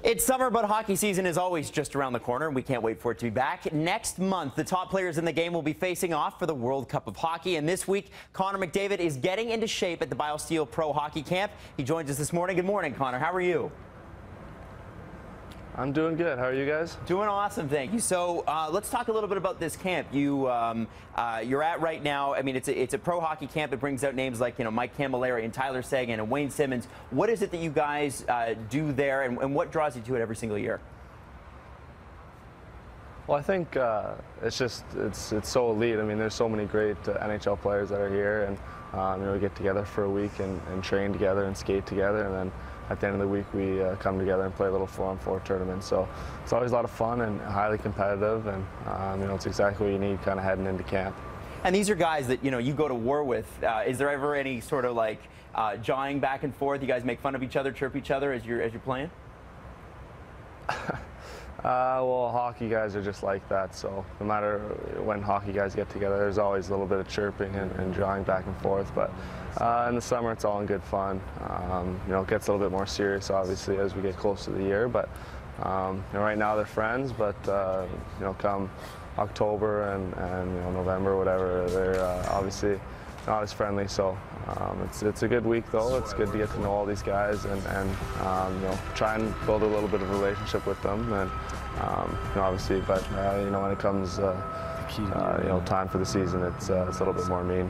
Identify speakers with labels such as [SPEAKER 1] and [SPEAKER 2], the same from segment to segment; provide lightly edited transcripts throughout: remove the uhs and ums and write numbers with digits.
[SPEAKER 1] It's summer, but hockey season is always just around the corner, and we can't wait for it to be back. Next month, the top players in the game will be facing off for the World Cup of Hockey. And this week, Connor McDavid is getting into shape at the BioSteel Pro Hockey Camp. He joins us this morning. Good morning, Connor. How are you?
[SPEAKER 2] I'm doing good. How are you guys?
[SPEAKER 1] Doing awesome, thank you. So let's talk a little bit about this camp you're at right now. I mean, it's a pro hockey camp. It brings out names like Mike Camilleri and Tyler Seguin and Wayne Simmons. What is it that you guys do there, and what draws you to it every single year?
[SPEAKER 2] Well, I think it's so elite. I mean, there's so many great NHL players that are here, and we get together for a week and train together and skate together, and then at the end of the week we come together and play a little 4-on-4 tournament. So it's always a lot of fun and highly competitive, and it's exactly what you need kind of heading into camp.
[SPEAKER 1] And these are guys that you go to war with. Is there ever any sort of like jawing back and forth? You guys make fun of each other, chirp each other as you're playing?
[SPEAKER 2] Well, hockey guys are just like that, so no matter when hockey guys get together, there's always a little bit of chirping and drawing back and forth, but in the summer it's all in good fun. It gets a little bit more serious, obviously, as we get close to the year, but right now they're friends, but come October and November, whatever, they're obviously not as friendly, so it's a good week though. It's good to get to know all these guys and try and build a little bit of a relationship with them, and obviously, but when it comes time for the season, it's a little bit more mean.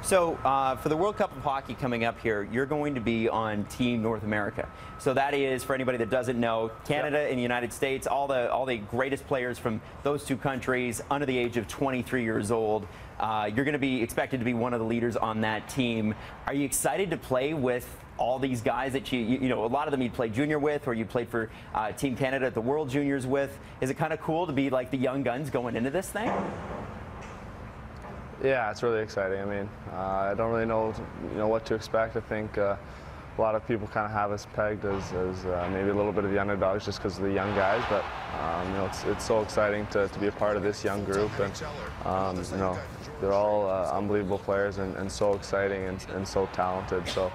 [SPEAKER 1] So for the World Cup of Hockey coming up here, you're going to be on Team North America. So that is, for anybody that doesn't know, Canada and the United States, all the greatest players from those two countries under the age of 23 years old. You're going to be expected to be one of the leaders on that team. Are you excited to play with all these guys that a lot of them you played junior with, or you played for Team Canada at the World Juniors with? Is it kind of cool to be like the young guns going into this thing?
[SPEAKER 2] Yeah, it's really exciting. I mean, I don't really know what to expect. I think a lot of people kind of have us pegged as maybe a little bit of the underdogs just because of the young guys, but it's so exciting to be a part of this young group, and they're all unbelievable players and so exciting and so talented. So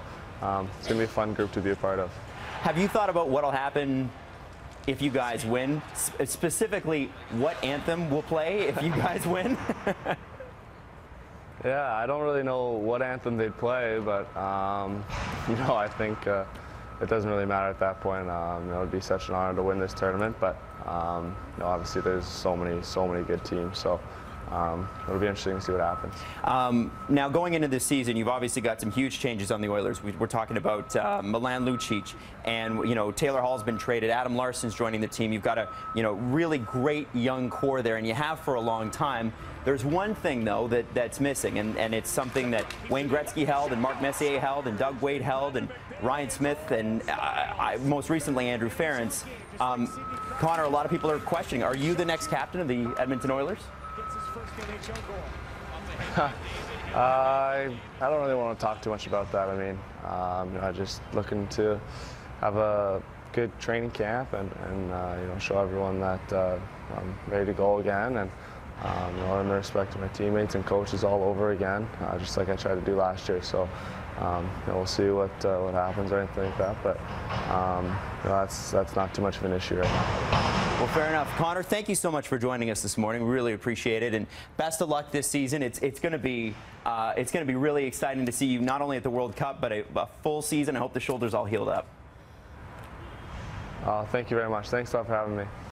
[SPEAKER 2] it's gonna be a fun group to be a part of.
[SPEAKER 1] Have you thought about what'll happen if you guys win? Specifically, what anthem will play if you guys win?
[SPEAKER 2] Yeah, I don't really know what anthem they'd play, but I think it doesn't really matter at that point. It would be such an honor to win this tournament, but obviously there's so many good teams, so it'll be interesting to see what happens.
[SPEAKER 1] Now, going into this season, you've obviously got some huge changes on the Oilers. We're talking about Milan Lucic, and Taylor Hall's been traded. Adam Larsson's joining the team. You've got a really great young core there, and you have for a long time. There's one thing though that's missing, and it's something that Wayne Gretzky held, and Mark Messier held, and Doug Wade held, and Ryan Smith, and most recently Andrew Ference. Connor, a lot of people are questioning: are you the next captain of the Edmonton Oilers?
[SPEAKER 2] I don't really want to talk too much about that. I mean, I'm just looking to have a good training camp and show everyone that I'm ready to go again, and earn the respect of my teammates and coaches all over again, just like I tried to do last year. So we'll see what happens or anything like that, but that's not too much of an issue right now.
[SPEAKER 1] Well, fair enough. Connor, thank you so much for joining us this morning. We really appreciate it, and best of luck this season. It's going to be really exciting to see you not only at the World Cup, but a full season. I hope the shoulder's all healed up.
[SPEAKER 2] Thank you very much. Thanks a lot for having me.